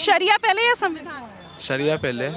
शरिया पहले या संविधान? शरिया पहले,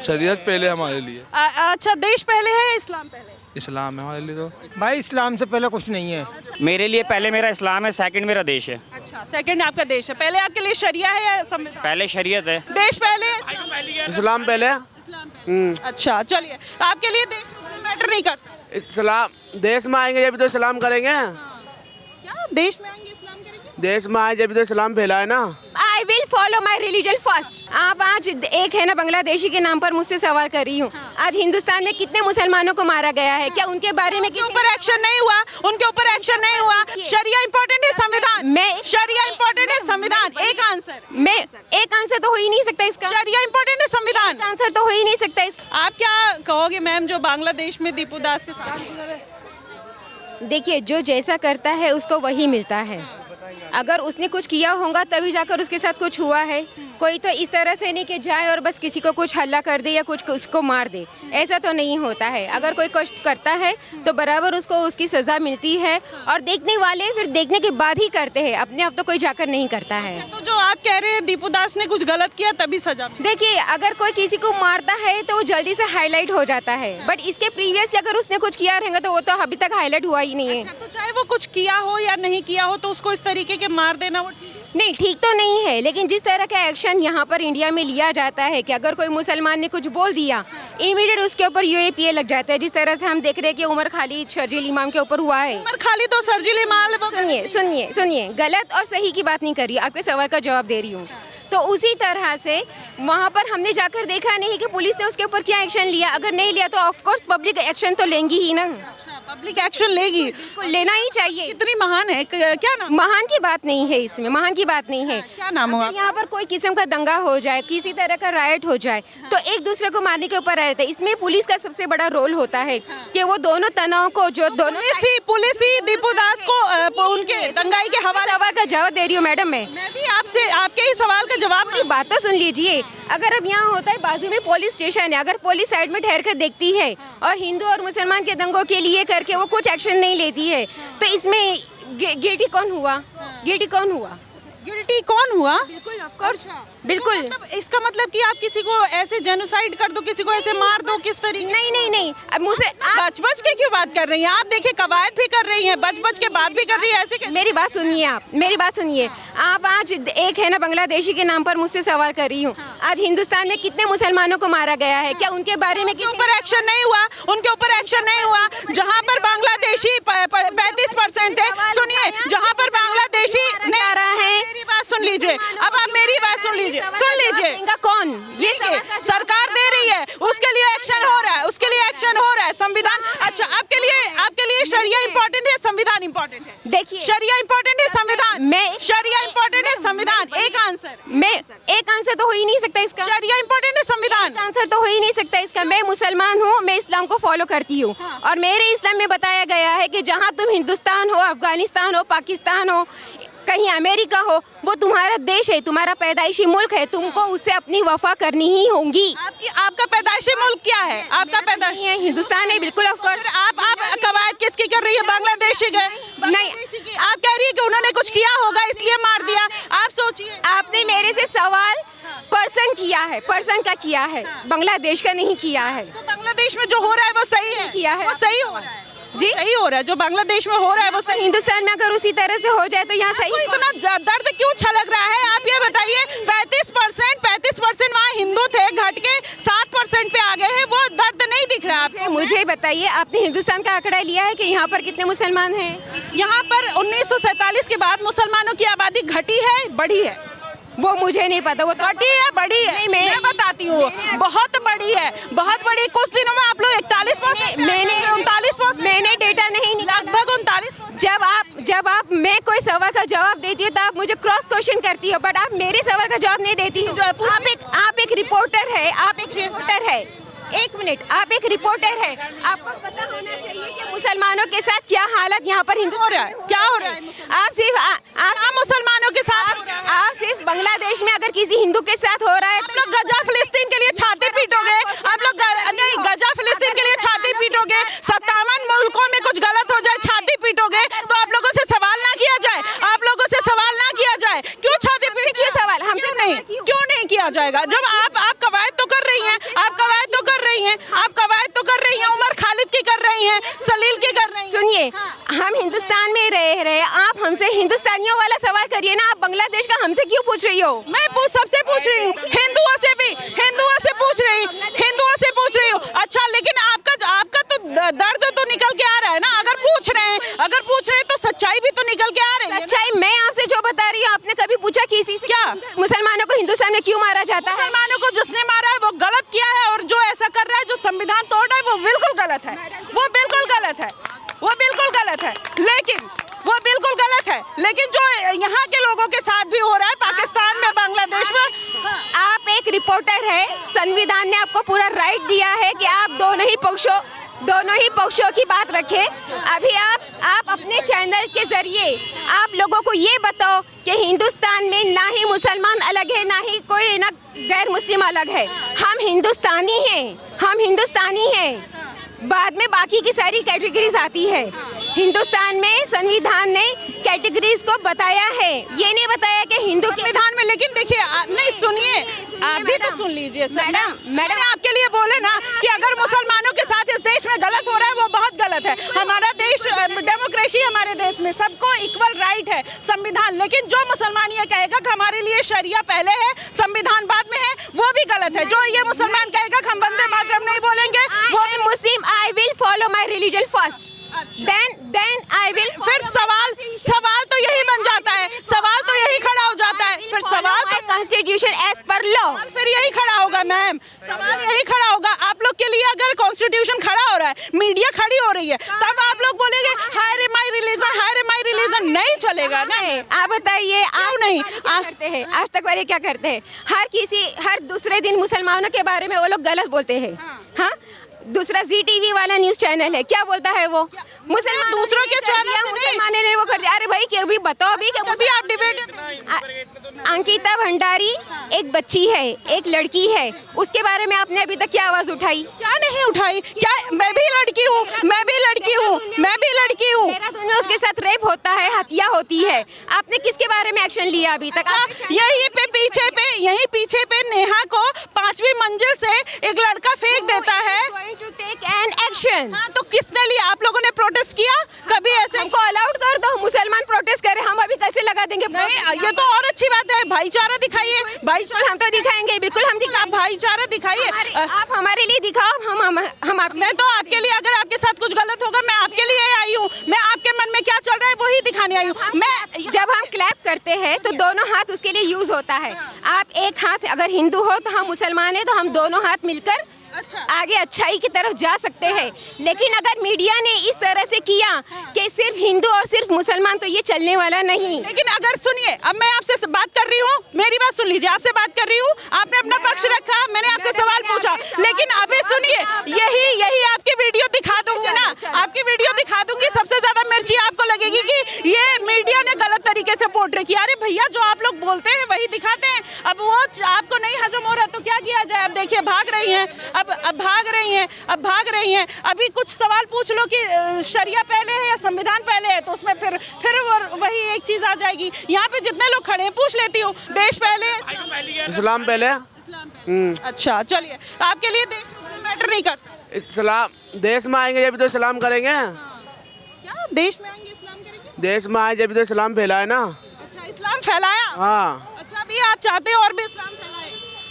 शरीयत पहले हमारे लिए। अच्छा, देश पहले है इस्लाम पहले? इस्लाम है हमारे लिए तो। भाई इस्लाम से पहले कुछ नहीं है। मेरे लिए पहले मेरा इस्लाम है, सेकंड मेरा देश है। अच्छा, सेकंड आपका देश है। पहले आपके लिए शरिया है या संविधान? पहले शरीयत है। देश पहले है, इस्लाम पहले? इस्लाम पहले। इस्लाम पहले। अच्छा, चलिए, आपके लिए देश मैटर नहीं करता? इस्लाम देश में आएंगे जब तो इस्लाम करेंगे। क्या देश में आएंगे इस्लाम करेंगे? देश में आए जब तो इस्लाम फैला है ना। I will follow my religion first। आप आज एक है ना बांग्लादेशी के नाम पर मुझसे सवाल कर रही हूँ। आज हिंदुस्तान में कितने मुसलमानों को मारा गया है, क्या उनके बारे में उनके ऊपर एक्शन नहीं हुआ? उनके ऊपर एक्शन नहीं हुआ? शरिया इंपॉर्टेंट है संविधान? मैं शरिया इंपॉर्टेंट है संविधान? एक आंसर। मैं एक आंसर तो हो ही नहीं सकता इसका। शरिया इंपॉर्टेंट है संविधान? आंसर तो हो ही नहीं सकता इसका। आप क्या कहोगे मैम, जो बांग्लादेश में दीपू दास के साथ? देखिए, जो जैसा करता है उसको वही मिलता है। अगर उसने कुछ किया होगा तभी जाकर उसके साथ कुछ हुआ है। कोई तो इस तरह से नहीं कि जाए और बस किसी को कुछ हल्ला कर दे या कुछ उसको मार दे, ऐसा तो नहीं होता है। अगर कोई कष्ट करता है तो बराबर उसको उसकी सज़ा मिलती है, और देखने वाले फिर देखने के बाद ही करते हैं, अपने आप तो कोई जाकर नहीं करता है। तो जो आप कह रहे हैं दीपू दास ने कुछ गलत किया तभी सजा मिली। देखिए, अगर कोई किसी को मारता है तो वो जल्दी से हाईलाइट हो जाता है, बट इसके प्रीवियस अगर उसने कुछ किया रहेगा तो वो तो अभी तक हाईलाइट हुआ ही नहीं है। तो चाहे वो कुछ किया हो या नहीं किया हो, तो उसको इस तरीके के मार देना वो ठीक है? नहीं, ठीक तो नहीं है, लेकिन जिस तरह का एक्शन यहाँ पर इंडिया में लिया जाता है कि अगर कोई मुसलमान ने कुछ बोल दिया, इमीडिएट उसके ऊपर यूएपीए लग जाता है। जिस तरह से हम देख रहे हैं कि उमर खालिद शर्जील इमाम के ऊपर हुआ है। उमर खालिद तो शर्जील माल। सुनिए, गलत और सही की बात नहीं कर रही, आपके सवाल का जवाब दे रही हूँ। तो उसी तरह से वहाँ पर हमने जाकर देखा नहीं कि पुलिस ने उसके ऊपर क्या एक्शन लिया। अगर नहीं लिया तो ऑफ कोर्स पब्लिक एक्शन तो लेंगी ही ना। पब्लिक एक्शन लेगी, लेना ही चाहिए। इतनी महान है, क्या नाम? महान की बात नहीं है इसमें, महान की बात नहीं है। क्या नाम हुआ? यहाँ पर कोई किस्म का दंगा हो जाए, किसी तरह का राइट हो जाए, तो एक दूसरे को मारने के ऊपर रहता है। इसमें पुलिस का सबसे बड़ा रोल होता है कि वो दोनों तनाव को, जो दोनों पुलिस ही दीपू दास को उनके दंगाई के हवाले। सवाल का जवाब दे रही हूँ मैडम। मैं भी आपसे आपके ही सवाल का जवाब। मेरी बात तो सुन लीजिए। अगर अब यहाँ होता है बाजू में पुलिस स्टेशन है, अगर पुलिस साइड में ठहर कर देखती है और हिंदू और मुसलमान के दंगों के लिए करके वो कुछ एक्शन नहीं लेती है, तो इसमें गिल्टी कौन हुआ? गिल्टी कौन हुआ? गिल्टी कौन हुआ? बिल्कुल, ऑफ कोर्स, बिल्कुल। मतलब इसका मतलब कि आप किसी को ऐसे जेनोसाइड कर दो, किसी को ऐसे मार दो, किस तरीके? नहीं, अब मुझसे बच के क्यों बात कर रही हैं आप? देखिए, कवायद भी कर रही हैं, बच के बात भी कर रही है, ऐसे कैसे? मेरी बात सुनिए, मेरी बात सुनिए। आप आज एक है ना बांग्लादेशी के नाम पर मुझसे सवाल कर रही हूँ। आज हिंदुस्तान में कितने मुसलमानों को मारा गया है, क्या उनके बारे में किसी ऊपर एक्शन नहीं हुआ? उनके ऊपर एक्शन नहीं हुआ। जहाँ पर बांग्लादेशी 35% थे, सुनिए, जहाँ पर बांग्लादेशी आ रहा है। मेरी बात सुन लीजिए, अब आप मेरी बात सुन लीजिए। कौन? ये सरकार दे रही है, उसके लिए एक्शन हो रहा है, उसके लिए एक्शन हो रहा है। संविधान, अच्छा, आपके लिए शरिया इंपॉर्टेंट है, संविधान इंपॉर्टेंट है? देखिए, शरिया इंपॉर्टेंट है, संविधान? मैं शरिया इंपॉर्टेंट है, संविधान? एक आंसर। मैं एक आंसर तो हो ही नहीं सकता इसका। शरिया इंपॉर्टेंट है, संविधान? आंसर तो हो ही नहीं सकता इसका। मैं मुसलमान हूँ, मैं इस्लाम को फॉलो करती हूँ, और मेरे इस्लाम में बताया गया है कि जहाँ तुम हिंदुस्तान हो, अफगानिस्तान हो, पाकिस्तान हो, कहीं अमेरिका हो, वो तुम्हारा देश है, तुम्हारा पैदाइशी मुल्क है, तुमको उससे अपनी वफा करनी ही होगी। आपका पैदाइशी मुल्क क्या है? आपका पैदाइश है हिंदुस्तान है, बिल्कुल। Of course. आप कवायद किसकी कर रही है? बांग्लादेशी के? नहीं, आप कह रही है कि उन्होंने कुछ किया होगा इसलिए मार दिया। आप सोचिए, आपने मेरे से सवाल पर्सन किया है, पर्सन का किया है, बांग्लादेश का नहीं किया है। तो बांग्लादेश में जो हो रहा है वो सही है? किया है, वो सही हो रहा है जी, सही हो रहा है। जो बांग्लादेश में हो रहा है वो सही। हिंदुस्तान में अगर उसी तरह से हो जाए तो यहाँ सही। इतना दर्द क्यों छलक रहा है? आप ये बताइए, 35% वहाँ हिंदू थे, घट के 7% पे आ गए हैं, वो दर्द नहीं दिख रहा आपको? मुझे बताइए, आपने हिंदुस्तान का आंकड़ा लिया है कि यहाँ पर कितने मुसलमान हैं? यहाँ पर 1947 के बाद मुसलमानों की आबादी घटी है, बढ़ी है? वो मुझे नहीं पता, वो घटी है, बड़ी है? मैं बताती हूँ, बहुत बड़ी है, बहुत बड़ी। कुछ दिनों में आप लोग 41%, मैंने 39%, मैंने डेटा नहीं निकाला, लगभग 39%। जब आप मैं कोई सवाल का जवाब देती है तो आप मुझे क्रॉस क्वेश्चन करती हो, बट आप मेरे सवाल का जवाब नहीं देती हो। आप एक रिपोर्टर है, आप एक रिपोर्टर है। एक मिनट, आप एक रिपोर्टर है, आपको पता होना चाहिए कि मुसलमानों के साथ क्या हालत यहाँ पर हिंदू हो रहा है, क्या हो रहा है? आप मुसलमानों के साथ, आप सिर्फ बांग्लादेश में अगर किसी हिंदू के साथ हो रहा है, आप लोग गजा फिलिस्तीन के लिए छाती पीटोगे? आप लोग नहीं, गजा फिलिस्तीन के लिए छाती पीटोगे? 57 मुल्कों में कुछ गलत हो जाए, छाती पीटोगे? तो आप लोगों से सवाल ना किया जाए, आप लोगों से सवाल ना किया जाए, क्यों छाती पीट? क्यों सवाल हमसे नहीं, क्यों नहीं नहीं किया जाएगा। जब आप कवायद तो कर रही हैं, आप कवायद तो कर रही हैं, आप कवायद तो कर रही हैं, उमर खालिद की कर रही हैं, सलील की कर रही हैं। सुनिए, हम हिंदुस्तान में रह रहे, आप हमसे हिंदुस्तानियों वाला सवाल करिए ना। आप बांग्लादेश का हमसे क्यों पूछ रही हो? मैं सबसे पूछ रही हूँ, हिंदुओं से भी, हिंदुओं से पूछ रही हूँ, हिंदुओं से पूछ रही हूँ। अच्छा, लेकिन आपका तो दर्द तो निकल के आ रहा है ना। अगर पूछ रहे हैं तो सच्चाई भी तो निकल के आ रही है। सच्चाई मैं आपसे जो बता रही हूँ, आपने कभी पूछा किसी से? क्या? मुसलमानों को हिंदुस्तान में क्यों मारा जाता है? मुसलमानों को जिसने मारा है वो गलत किया है, और जो ऐसा कर रहा है, जो संविधान तोड़ रहा है, वो बिल्कुल गलत है, वो बिल्कुल गलत है, वो बिल्कुल गलत है। लेकिन वो बिल्कुल गलत है, लेकिन जो यहाँ के लोगों के साथ भी हो रहा है, पाकिस्तान में, बांग्लादेश में। आप एक रिपोर्टर है, संविधान ने आपको पूरा राइट दिया है कि आप दोनों ही पक्षों की बात रखें। अभी आप अपने चैनल के जरिए आप लोगों को ये बताओ कि हिंदुस्तान में ना ही मुसलमान अलग है, ना ही कोई ना गैर मुस्लिम अलग है। हम हिंदुस्तानी हैं, बाद में बाकी की सारी कैटेगरीज आती है। हिंदुस्तान में संविधान ने कैटेगरीज को बताया है, ये नहीं बताया कि हिंदू के संविधान में। लेकिन देखिए, नहीं सुनिए, आप भी तो सुन लीजिए। मैडम आपके लिए बोले ना कि अगर मुसलमानों के साथ इस देश में गलत हो रहा है, वो बहुत गलत है। हमारा देश डेमोक्रेसी, हमारे देश में सबको इक्वल राइट है, संविधान। लेकिन जो मुसलमान ये कहेगा कि हमारे लिए शरिया पहले है, संविधान बाद में है, वो भी गलत है। जो ये मुसलमान कहेगा कि हम वंदे मातरम नहीं बोलेंगे, वो भी Muslim, I will follow my religion first, then I will। फिर सवाल तो यही बन जाता है, सवाल तो यही खड़ा हो जाता है। फिर सवाल तो कॉन्स्टिट्यूशन एज पर लॉ, फिर यही खड़ा होगा मैम, सवाल यही खड़ा होगा। आप लोग के लिए अगर कॉन्स्टिट्यूशन खड़ा हो रहा है, मीडिया खड़ी हो रही है, तब आप लोग बोलेंगे हाय रे माय रिलीजन, नहीं चलेगा ना। आप बताइए, आप नहीं करते हैं, आज तक वाले क्या करते हैं? हर दूसरे दिन मुसलमानों के बारे में वो लोग गलत बोलते हैं। हाँ, दूसरा ZTV वाला न्यूज चैनल है, क्या बोलता है वो? मुसलमान दूसरों के चैनल मुसलमानों ने वो कर दिया। अरे भाई, क्या भी बताओ अभी क्या? अभी आप डिबेट अंकिता भंडारी एक बच्ची है, एक लड़की है, उसके बारे में आपने अभी तक क्या आवाज उठाई? क्या नहीं उठाई? क्या मैं भी लड़की हूँ। देहरादून में उसके साथ रेप होता है, हत्या होती है, आपने किसके बारे में एक्शन लिया अभी तक? यहीं पीछे पे नेहा को 5वीं मंजिल से एक लड़का फेंक देता है। to take an action। हाँ, तो किसने लिया? आप लोगों ने प्रोटेस्ट किया कभी? ऐसे हमको अलाउड कर दो, मुसलमान प्रोटेस्ट करें, हम अभी कल से लगा देंगे। नहीं, ये तो और अच्छी बात है। भाईचारा दिखाइए, बिल्कुल हम तो दिखाएंगे, बिल्कुल हम दिखाएंगे। आप भाईचारा दिखाइए, आप हमारे लिए दिखाओ, हम मैं तो आपके लिए, अगर आपके साथ कुछ गलत होगा, मैं आपके लिए आई हूँ। मैं आपके मन में क्या चल रहा है वही दिखाने आई हूँ। मैं जब हम क्लैप करते हैं तो दोनों हाथ उसके लिए यूज होता है। आप एक हाथ, अगर हिंदू हो तो हम मुसलमान है, तो हम दोनों हाथ मिलकर आगे अच्छाई की तरफ जा सकते हैं। लेकिन अगर मीडिया ने इस तरह से किया कि सिर्फ हिंदू और सिर्फ मुसलमान, तो ये चलने वाला नहीं। लेकिन अगर सुनिए, अब मैं आपसे बात कर रही हूँ, मेरी बात सुन लीजिए, आपसे बात कर रही हूँ, आपने अपना पक्ष रखा, मैंने आपसे सवाल पूछा। लेकिन अभी सुनिए, यही आपकी वीडियो दिखा दूंगी ना, आपकी वीडियो दिखा दूंगी, सबसे ज्यादा मिर्ची आपको लगेगी कि ये मीडिया ने गलत तरीके से पोर्ट्रे किया। अरे भैया, जो आप लोग बोलते हैं वही दिखाते हैं। अब वो आपको नहीं हजम हो रहा तो क्या किया जाए? अब देखिए, भाग रही हैं, अब भाग रही हैं। अभी कुछ सवाल पूछ लो कि शरिया पहले है या संविधान पहले है, तो उसमें फिर वही एक चीज आ जाएगी। यहाँ पे जितने लोग खड़े हैं, पूछ लेती हूँ, देश पहले, इस्लाम पहले। अच्छा, चलिए, आपके लिए देश मैटर नहीं करता। इस्लाम देश में आएंगे जब तो इस्लाम करेंगे। क्या देश में आएंगे इस्लाम करेंगे? देश में आए जब तो इस्लाम फैलाए ना। अच्छा, इस्लाम फैलाया। हाँ, अच्छा, अभी आप चाहते हैं और भी इस्लाम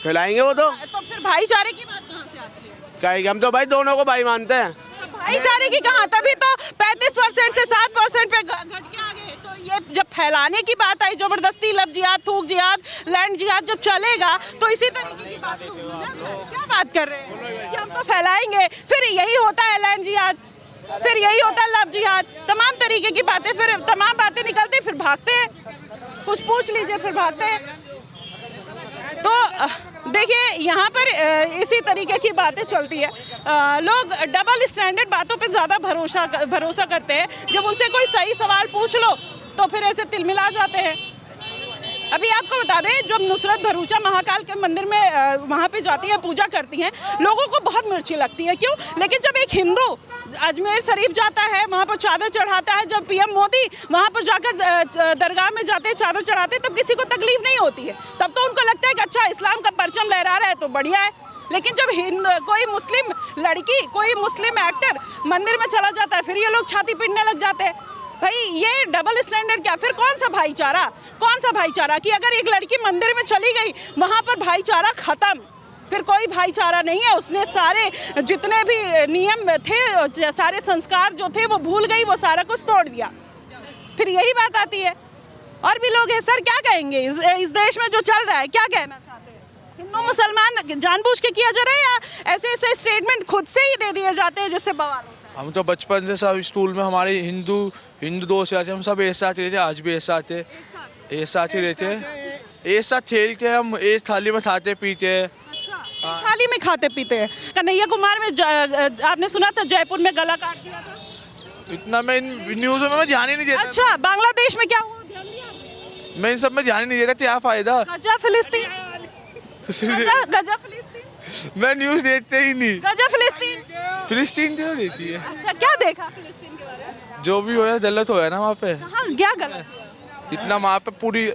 फैलाएंगे वो तो फिर भाईचारे की बात कहाँ से आती है? कहेंगे, हम तो भाई दोनों को भाई मानते हैं। भाईचारे की कहाँ? तभी तो 35% से 7% पे घट के आ गए। तो ये जब फैलाने की बात आई, जबरदस्ती, लब जिहाद, थूक जिहाद, लैंड जिहाद जब चलेगा, तो इसी तरीके की बातें होंगी ना। क्या बात कर रहे हैं कि हम तो फैलाएंगे, फिर यही होता है लैंड जिहाद, फिर यही होता है लब जिहाद, तमाम तरीके की बातें, फिर तमाम बातें निकलती, फिर भागते हैं। कुछ पूछ लीजिए, फिर भागते हैं। तो देखिए, यहाँ पर इसी तरीके की बातें चलती है। लोग डबल स्टैंडर्ड बातों पे ज़्यादा भरोसा करते हैं। जब उनसे कोई सही सवाल पूछ लो तो फिर ऐसे तिलमिला जाते हैं। अभी आपको बता दें, जब नुसरत भरूचा महाकाल के मंदिर में वहाँ पे जाती है, पूजा करती हैं, लोगों को बहुत मिर्ची लगती है। क्यों? लेकिन जब एक हिंदू अजमेर शरीफ जाता है, वहाँ पर चादर चढ़ाता है, जब PM मोदी वहाँ पर जाकर दरगाह में जाते हैं, चादर चढ़ाते हैं, तब किसी को तकलीफ नहीं होती है। तब तो उनको लगता है कि अच्छा, इस्लाम का करा रहा है तो बढ़िया है, लेकिन जब कोई मुस्लिम लड़की, कोई मुस्लिम एक्टर मंदिर में चला जाता है, फिर ये लोग छाती पीटने लग जाते हैं। भाई ये डबल स्टैंडर्ड क्या? फिर कौन सा भाईचारा? कौन सा भाईचारा कि अगर एक लड़की मंदिर में चली गई वहाँ पर भाईचारा खत्म, फिर कोई भाईचारा नहीं है। उसने सारे जितने भी नियम थे, सारे संस्कार जो थे वो भूल गई, वो सारा कुछ तोड़ दिया। फिर यही बात आती है। और भी लोग हैं सर, क्या कहेंगे इस देश में जो चल रहा है, क्या कहना चाहते हैं? हिंदू मुसलमान जानबूझ के किया जा रहा है या ऐसे ऐसे स्टेटमेंट खुद से ही दे दिए जाते हैं जिससे बवाल होता है? हम तो बचपन से सब स्कूल में हमारे हिंदू दोस्त आते, हम सब एक साथ रहते, आज भी एक साथ है, एक साथ ही रहते, एक साथ खेलते हैं, हम एक थाली में खाते पीते हैं। अच्छा, थाली में खाते पीते हैं। कन्हैया कुमार में आपने सुना था जयपुर में गला काट दिया था? इतना मैं इन न्यूज़ में ध्यान ही नहीं देता। अच्छा, बांग्लादेश में क्या हुआ ध्यान दिया आपने? मैं इन सब में ध्यान ही नहीं देता, क्या फायदा। गजा फिलिस्तीन, गजा फिलिस्तीन, मैं न्यूज़ देखते ही नहीं। गजा फिलिस्तीन, फिलिस्तीन क्यों देती है? अच्छा क्या देखा फिलिस्तीन के बारे में? जो भी होया गलत होया ना वहाँ पे, हाँ, क्या गलत? इतना वहाँ पे पूरी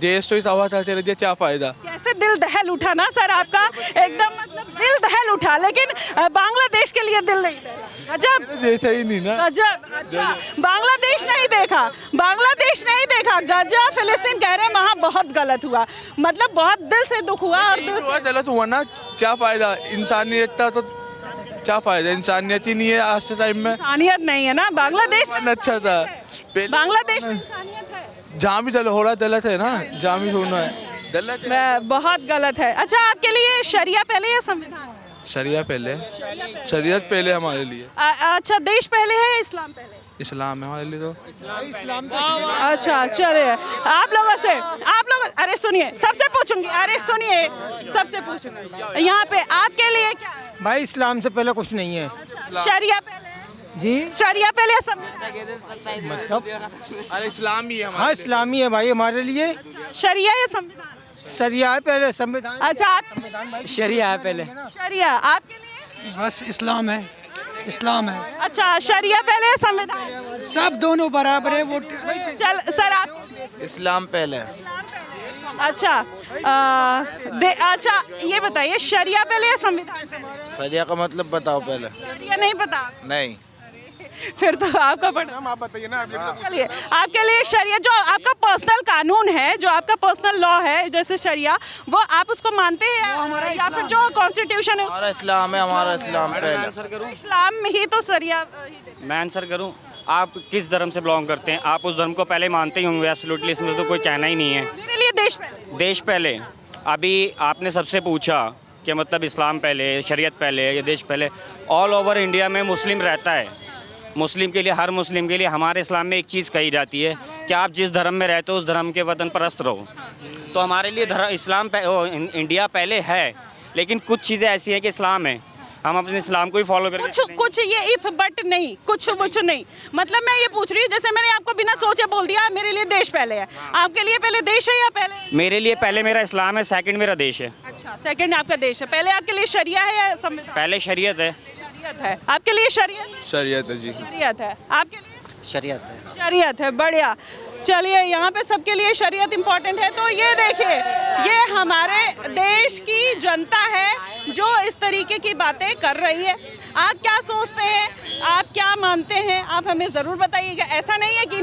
देश तो ही तबाह करते रहते, क्या फायदा। कैसे दिल दहल उठा ना सर आपका, एकदम मतलब दिल दहल उठा, लेकिन बांग्लादेश के लिए दिल नहीं दहला। गजब, देखा ही नहीं ना। गजब। अच्छा, बांग्लादेश नहीं देखा, बांग्लादेश नहीं देखा, गजा फिलिस्तीन कह रहे हैं वहाँ बहुत गलत हुआ, मतलब बहुत दिल से दुख हुआ। और गलत हुआ ना, क्या फायदा। इंसानियत था तो क्या फायदा, इंसानियत ही नहीं है आज के टाइम में। इंसानियत नहीं है ना बांग्लादेश में, अच्छा था बांग्लादेश में इंसानियत है, जहाँ भी हो रहा गलत है ना, जहाँ भी होना है गलत है, बहुत गलत है। अच्छा, आपके लिए शरिया पहले या संविधान? शरिया पहले, शरीयत पहले हमारे लिए। अच्छा, देश पहले है या इस्लाम पहले? इस्लाम है हमारे लिए तो। अच्छा चलिए, आप लोग अरे सुनिए, सबसे पूछूंगी, अरे सुनिए, सबसे पूछूंगी यहाँ पे आपके लिए क्या है? भाई इस्लाम से पहले कुछ नहीं है शरिया पहले जी। शरिया पहले या संविधान? मतलब अरे इस्लाम ही है हाँ, इस्लामी है भाई हमारे लिए। शरिया या संविधान? शरिया है पहले, संविधान। अच्छा, आप शरिया है पहले। शरिया आपके लिए? बस इस्लाम है, इस्लाम है। अच्छा, शरिया पहले या संविधान? सब दोनों बराबर है। वो चल सर, आप? इस्लाम पहले। अच्छा, अच्छा ये बताइए, शरिया पहले या संविधान पहले? शरिया का मतलब बताओ पहले। शरिया नहीं पता? नहीं। फिर तो आपका पढ़ना। आप बताइए ना। चलिए, आपके लिए शरिया जो आपका पर्सनल कानून है, जो आपका पर्सनल लॉ है, जैसे शरिया, वो आप उसको मानते हैं या फिर जो कॉन्स्टिट्यूशन है? हमारा इस्लाम है, हमारा इस्लाम पहले। इस्लाम में ही तो शरिया। मैं आंसर करूं, आप किस धर्म से बिलोंग करते हैं? आप उस धर्म को पहले मानते ही होंगे, एब्सोल्युटली, इसमें तो कोई कहना ही नहीं है। मेरे लिए देश पहले। देश पहले। अभी आपने सबसे पूछा कि मतलब इस्लाम पहले, शरीयत पहले या देश पहले। ऑल ओवर इंडिया में मुस्लिम रहता है। मुस्लिम के लिए, हर मुस्लिम के लिए हमारे इस्लाम में एक चीज़ कही जाती है कि आप जिस धर्म में रहते हो उस धर्म के वतन परस्त रहो। तो हमारे लिए इस्लाम इंडिया पहले है, लेकिन कुछ चीज़ें ऐसी हैं कि इस्लाम है, हम अपने इस्लाम को ही फॉलो करें। कुछ ये इफ बट नहीं, कुछ नहीं, मतलब मैं ये पूछ रही हूँ, जैसे मैंने आपको बिना सोचे बोल दिया मेरे लिए देश पहले है, आपके लिए पहले देश है या पहले? मेरे लिए पहले मेरा इस्लाम है, सेकंड मेरा देश है। अच्छा, सेकंड आपका देश है, पहले आपके लिए शरिया है या संविधान? पहले शरीयत है। शरीयत है आपके लिए? शरीयत, शरीयत है जी। शरीयत है आपके लिए? शरीयत है। शरीयत है, बढ़िया। चलिए, यहाँ पे सबके लिए शरीयत इम्पोर्टेंट है। तो ये देखिए, ये हमारे देश की जनता है जो इस तरीके की बातें कर रही है। आप क्या सोचते हैं, आप क्या मानते हैं, आप हमें ज़रूर बताइएगा। ऐसा नहीं है कि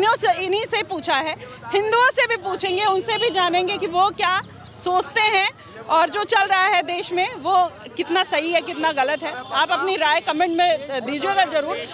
इन्हीं से पूछा है, हिंदुओं से भी पूछेंगे, उनसे भी जानेंगे कि वो क्या सोचते हैं और जो चल रहा है देश में वो कितना सही है, कितना गलत है। आप अपनी राय कमेंट में दीजिएगा ज़रूर।